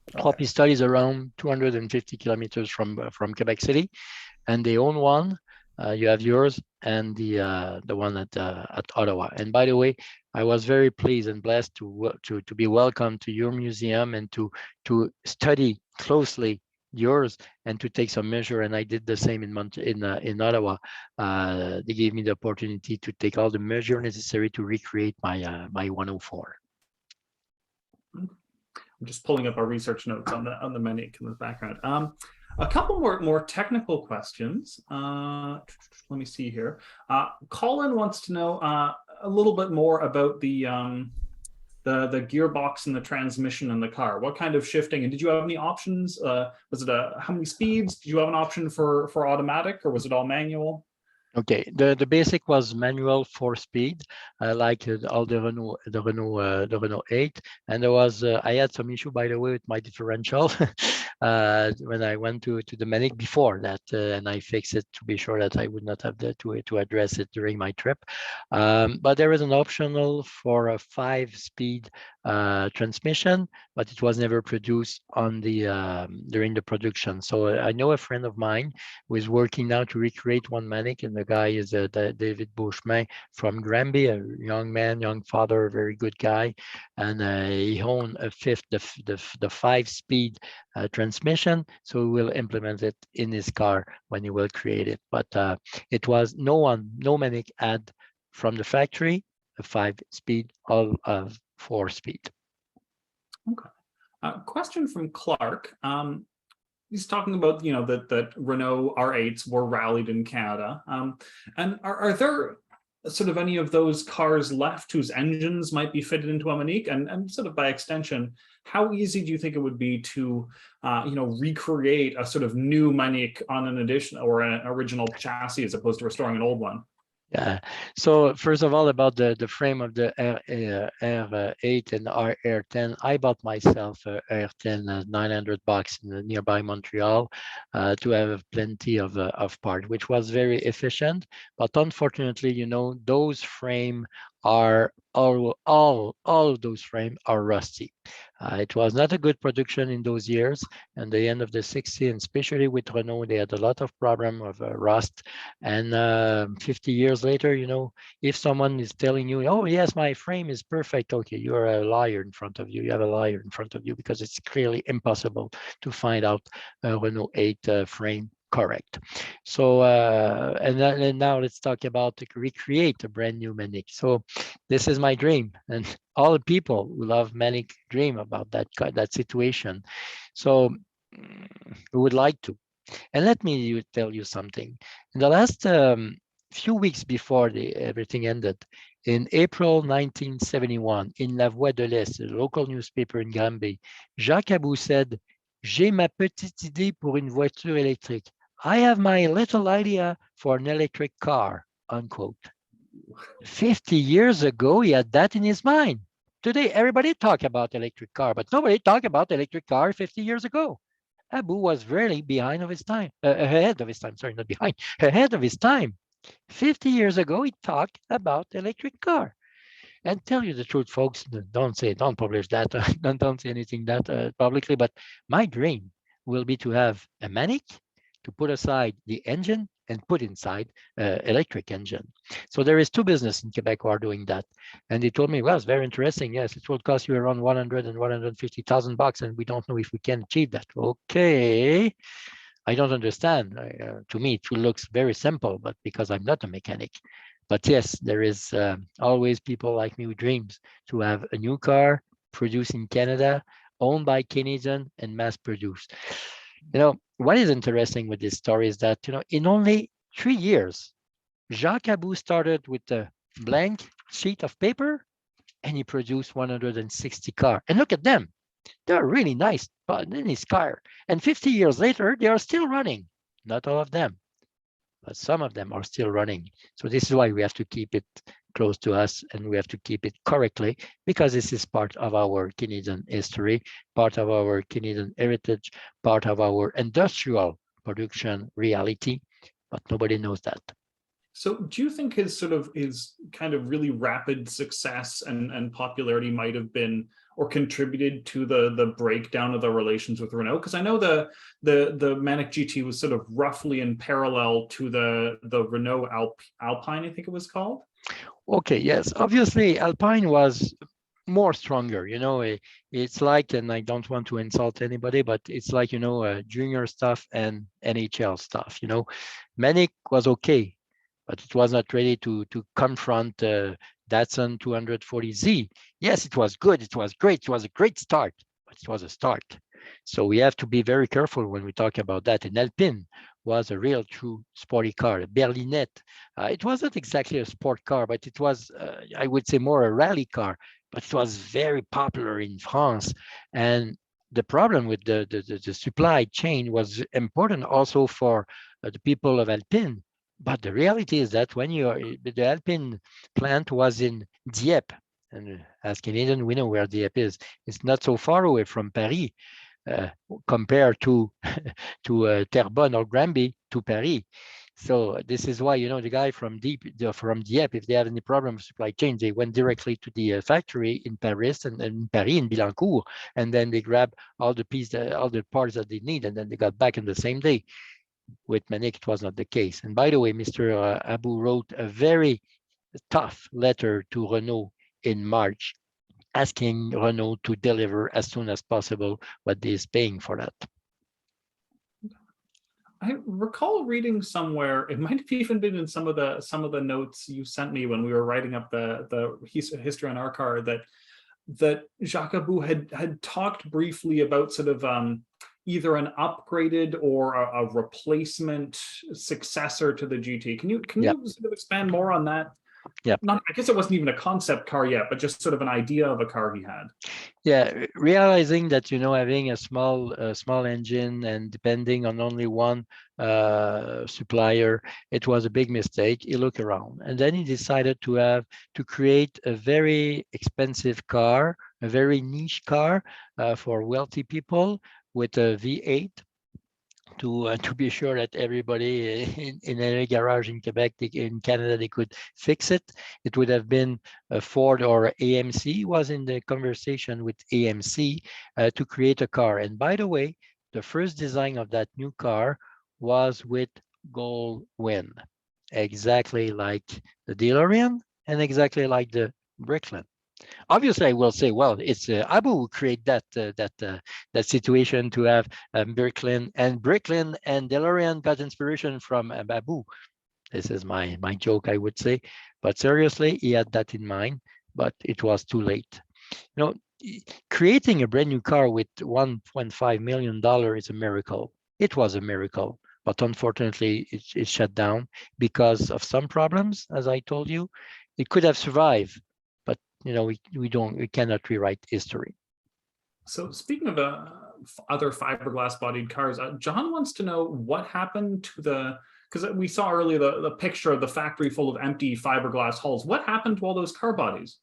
Okay. Trois Pistoles is around 250 kilometers from Quebec City, and they own one. You have yours and the one at Ottawa. And by the way, I was very pleased and blessed to be welcomed to your museum and to study closely yours and to take some measure. And I did the same in Ottawa. They gave me the opportunity to take all the measure necessary to recreate my 104. I'm just pulling up our research notes on the Manic in the background. A couple more technical questions. Let me see here. Colin wants to know a little bit more about the gearbox and the transmission in the car. What kind of shifting? And did you have any options? Was it how many speeds? Did you have an option for automatic, or was it all manual? Okay, the basic was manual 4-speed, like all the Renault 8, and there was I had some issue, by the way, with my differential when I went to the Manic before that, and I fixed it to be sure that I would not have to address it during my trip. But there is an optional for a 5-speed transmission, but it was never produced on the during the production. So I know a friend of mine who is working now to recreate one Manic, and the guy is David Beauchemin from Granby, a young man, young father, very good guy, and he owned the 5-speed transmission, so we will implement it in his car when he will create it. But it was no Manic had from the factory a 5-speed, all of 4-speed. Okay. Question from Clark. He's talking about, that Renault R8s were rallied in Canada. And are there sort of any of those cars left whose engines might be fitted into a Manic? And sort of by extension, how easy do you think it would be to, recreate a sort of new Manic on an addition or an original chassis as opposed to restoring an old one? Yeah. So first of all, about the frame of the R8 and R10, I bought myself a R10 $900 in nearby Montreal to have plenty of part, which was very efficient. But unfortunately, those frame are all of those frames are rusty. It was not a good production in those years, and the end of the 60s, and especially with Renault, they had a lot of problem of rust. And 50 years later, if someone is telling you, oh yes, my frame is perfect, okay, you're a liar in front of you. You have a liar in front of you, because it's clearly impossible to find out a Renault 8 frame correct. So and now let's talk about to recreate a brand new Manic. So this is my dream, and all the people who love Manic dream about that situation. So we would like to. And let me tell you something. In the last few weeks before everything ended, in April 1971, in La Voix de l'Est, a local newspaper in Granby, Jacques About said, "J'ai ma petite idée pour une voiture électrique. I have my little idea for an electric car," unquote. 50 years ago, he had that in his mind. Today, everybody talk about electric car, but nobody talked about electric car 50 years ago. About was really behind of his time, ahead of his time, sorry, not behind, ahead of his time. 50 years ago, he talked about electric car. And tell you the truth, folks, don't publish that, don't say anything that publicly, but my dream will be to have a Manic, to put aside the engine and put inside electric engine. So there is 2 businesses in Quebec who are doing that. And they told me, well, it's very interesting. Yes, it will cost you around $100,000 and $150,000, and we don't know if we can achieve that. Okay, I don't understand. To me, it looks very simple, but because I'm not a mechanic. But yes, there is always people like me who dreams to have a new car produced in Canada, owned by Canadian and mass produced. What is interesting with this story is that, in only 3 years, Jacques About started with a blank sheet of paper, and he produced 160 cars. And look at them. They're really nice, but in his car. And 50 years later, they are still running. Not all of them, but some of them are still running. So this is why we have to keep it close to us, and we have to keep it correctly, because this is part of our Canadian history, part of our Canadian heritage, part of our industrial production reality, but nobody knows that. So do you think his kind of really rapid success and popularity might have been or contributed to the breakdown of the relations with Renault? Because I know the Manic GT was sort of roughly in parallel to the Renault Alpine, I think it was called. Okay, yes, obviously Alpine was more stronger. It's like, and I don't want to insult anybody, but it's like, junior stuff and NHL stuff. Manic was okay, but it was not ready to confront Datsun 240Z. Yes, it was good. It was great. It was a great start, but it was a start. So we have to be very careful when we talk about that. And Alpine was a real true sporty car. A Berlinette, it wasn't exactly a sport car, but it was, I would say, more a rally car, but it was very popular in France. And the problem with the supply chain was important also for the people of Alpine. But the reality is that when the Alpine plant was in Dieppe, and as Canadian, we know where Dieppe is. It's not so far away from Paris compared to Terrebonne or Granby to Paris. So this is why, the guy from Dieppe, if they have any problem with supply chain, they went directly to the factory in Paris and Paris in Billancourt, and then they grab all the parts that they need, and then they got back in the same day. With Manic, it was not the case. And by the way, Mr. Abu wrote a very tough letter to Renault in March, asking Renault to deliver as soon as possible what they is paying for that. I recall reading somewhere, it might have even been in some of the notes you sent me when we were writing up the history on our car, that Jacques About had talked briefly about sort of either an upgraded or a replacement successor to the GT. Can you sort of expand more on that? Yeah. I guess it wasn't even a concept car yet, but just sort of an idea of a car he had. Yeah, realizing that, having a small engine and depending on only one supplier, it was a big mistake. He looked around, and then he decided to create a very expensive car, a very niche car for wealthy people with a V8. To be sure that everybody in any garage in Quebec, in Canada, they could fix it. It would have been a Ford or AMC was in the conversation with AMC to create a car. And by the way, the first design of that new car was with gold wing, exactly like the DeLorean and exactly like the Bricklin. Obviously, I will say, well, it's Abu who create that situation to have Bricklin and DeLorean got inspiration from Abu. This is my joke, I would say, but seriously, he had that in mind, but it was too late. Creating a brand new car with $1.5 million is a miracle. It was a miracle, but unfortunately, it shut down because of some problems, as I told you. It could have survived, but we cannot rewrite history. So speaking of other fiberglass bodied cars, John wants to know what happened to because we saw earlier the picture of the factory full of empty fiberglass hulls. What happened to all those car bodies?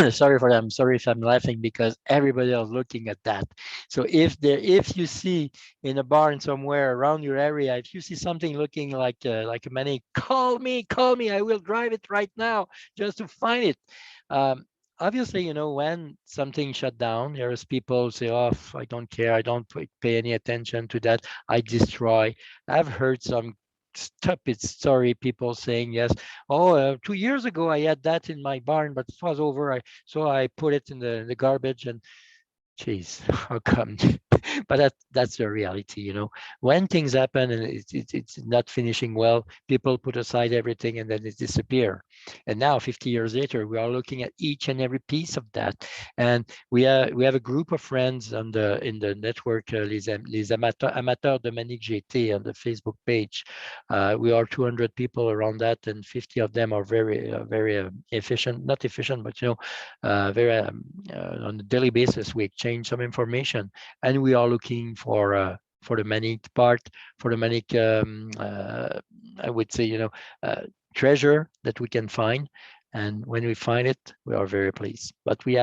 Sorry for that. I'm sorry if I'm laughing because everybody is looking at that. So if you see in a barn somewhere around your area, if you see something looking like a Manic, call me. I will drive it right now just to find it. Obviously, when something shut down, there's people say, "Oh, I don't care. I don't pay any attention to that. I destroy." I've heard some stupid story, people saying, yes, 2 years ago I had that in my barn, but it was over, so I put it in the garbage. And geez, how come? But that's the reality, when things happen and it's not finishing well, people put aside everything and then it disappears. And now 50 years later, we are looking at each and every piece of that. And we have a group of friends in the network, les amateurs de Manic GT on the Facebook page. We are 200 people around that, and 50 of them are very efficient, not efficient, but very on a daily basis we exchange some information, and we are looking for the Manic part, for the Manic, I would say, treasure that we can find. And when we find it, we are very pleased. But we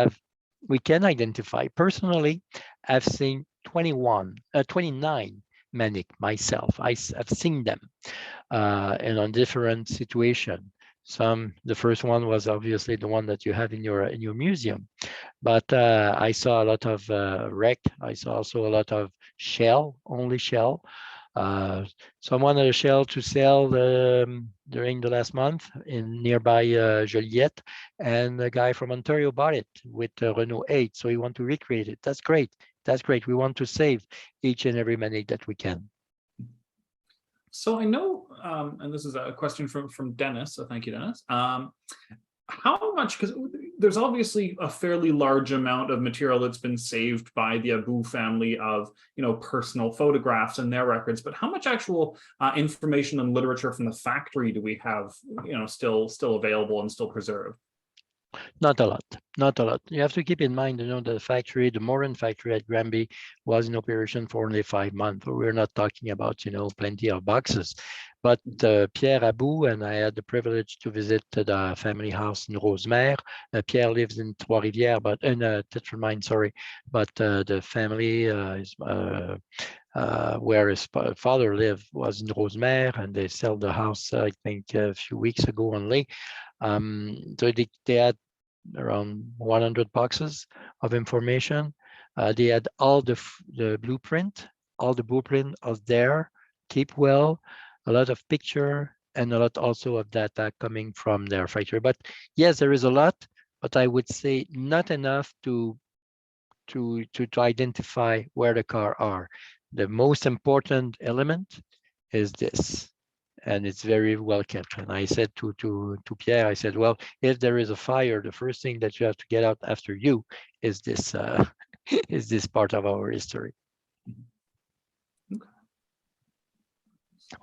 can identify. Personally, I've seen 29 Manic myself. I've seen them and on different situations. The first one was obviously the one that you have in your museum, but I saw a lot of wreck. I saw also a lot of only shell. Someone had a shell to sell during the last month in nearby Joliette, and a guy from Ontario bought it with Renault 8, so he want to recreate it. That's great. We want to save each and every Manic that we can. So I know, and this is a question from Dennis, so thank you, Dennis. How much, because there's obviously a fairly large amount of material that's been saved by the About family of, personal photographs and their records, but how much actual information and literature from the factory do we have, still available and still preserved? Not a lot, not a lot. You have to keep in mind, the factory, the Morin factory at Granby was in operation for only 5 months. We're not talking about, plenty of boxes. But Pierre About, and I had the privilege to visit the family house in Rosemère. Pierre lives in Trois-Rivières, but in Tetramaine, sorry. But the family is where his father lived was in Rosemère, and they sold the house, I think, a few weeks ago only. So they had around 100 boxes of information. They had all the blueprint, all the blueprint was there, keep well, a lot of picture, and a lot also of data coming from their factory. But yes, there is a lot, but I would say not enough to identify where the car are. The most important element is this, and it's very well kept. And I said to Pierre, I said, well, if there is a fire, the first thing that you have to get out after you is this is this part of our history.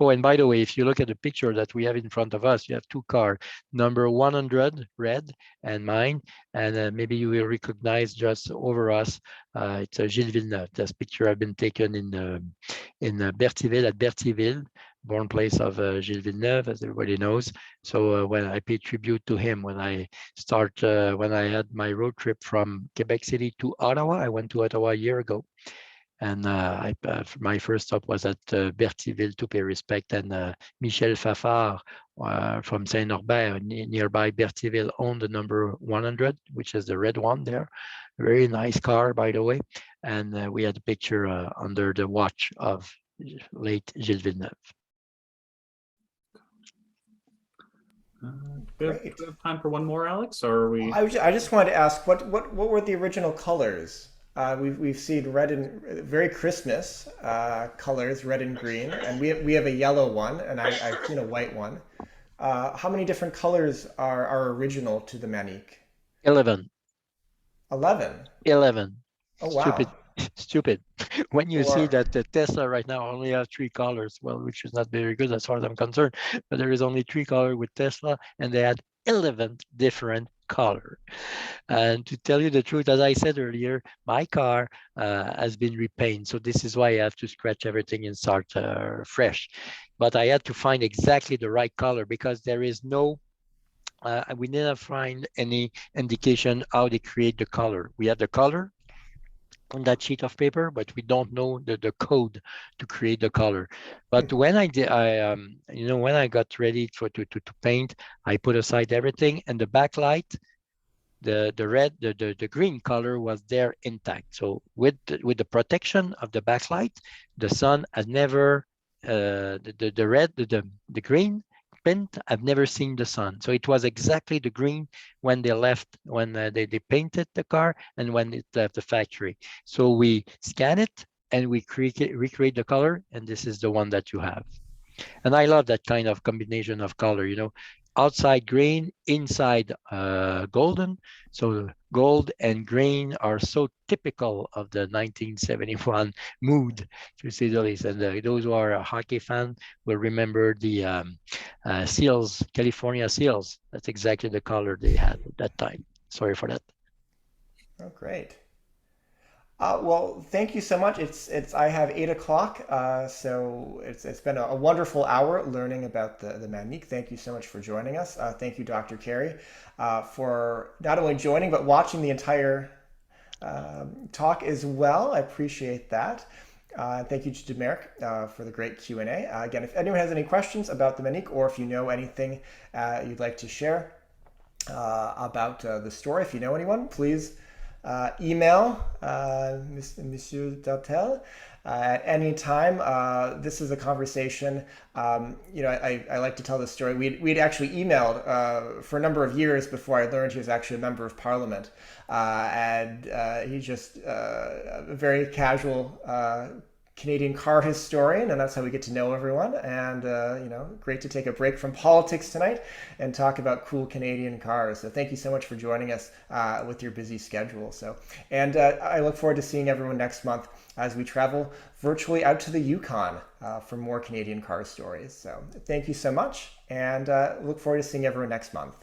Oh, and by the way, if you look at the picture that we have in front of us, you have 2 cars, number 100 red and mine, and maybe you will recognize just over us, it's Gilles Villeneuve. This picture has been taken in Berthierville, at Berthierville, born place of Gilles Villeneuve, as everybody knows. So when I pay tribute to him, when I had my road trip from Quebec City to Ottawa, I went to Ottawa a year ago. And my first stop was at Berthierville to pay respect, and Michel Fafard from Saint-Norbert, nearby Berthierville, owned the number 100, which is the red one there. Very nice car, by the way. And we had a picture under the watch of late Gilles Villeneuve. Do we have time for one more, Alex? Or are we? I just wanted to ask, what were the original colors? We've seen red and very Christmas colors, red and green, and we have a yellow one, and I've seen a white one. How many different colors are original to the Manic? 11. 11. 11. Oh wow. Stupid. When you see that the Tesla right now only has 3 colors, well, which is not very good as far as I'm concerned, but there is only 3 colors with Tesla, and they had 11 different color. And to tell you the truth, as I said earlier, my car has been repainted, so this is why I have to scratch everything and start fresh. But I had to find exactly the right color, because there is no we didn't find any indication how they create the color. We had the color on that sheet of paper, but we don't know the code to create the color. But when I did, when I got ready to paint, I put aside everything, and the backlight, the red, the green color was there intact. So with the protection of the backlight, the sun has never the red, the green paint, I've never seen the sun. So it was exactly the green when they left, when they painted the car, and when it left the factory. So we scan it and we recreate the color, and this is the one that you have. And I love that kind of combination of color, outside green, inside golden. So gold and green are so typical of the 1971 mood, to say the least. And those who are a hockey fan will remember the Seals, California Seals. That's exactly the color they had at that time. Sorry for that. Oh, great. Well, thank you so much. I have 8 o'clock, so it's been a wonderful hour learning about the Manic. Thank you so much for joining us. Thank you, Dr. Carey, for not only joining but watching the entire talk as well. I appreciate that. Thank you to Demeric for the great Q&A. Again, if anyone has any questions about the Manic, or if you know anything you'd like to share about the story, if you know anyone, please email Monsieur Deltell at any time. This is a conversation. I like to tell this story. We'd actually emailed for a number of years before I learned he was actually a member of Parliament, and he's just a very casual Canadian car historian, and that's how we get to know everyone. And great to take a break from politics tonight and talk about cool Canadian cars. So thank you so much for joining us with your busy schedule. And I look forward to seeing everyone next month as we travel virtually out to the Yukon for more Canadian car stories. So thank you so much, and look forward to seeing everyone next month.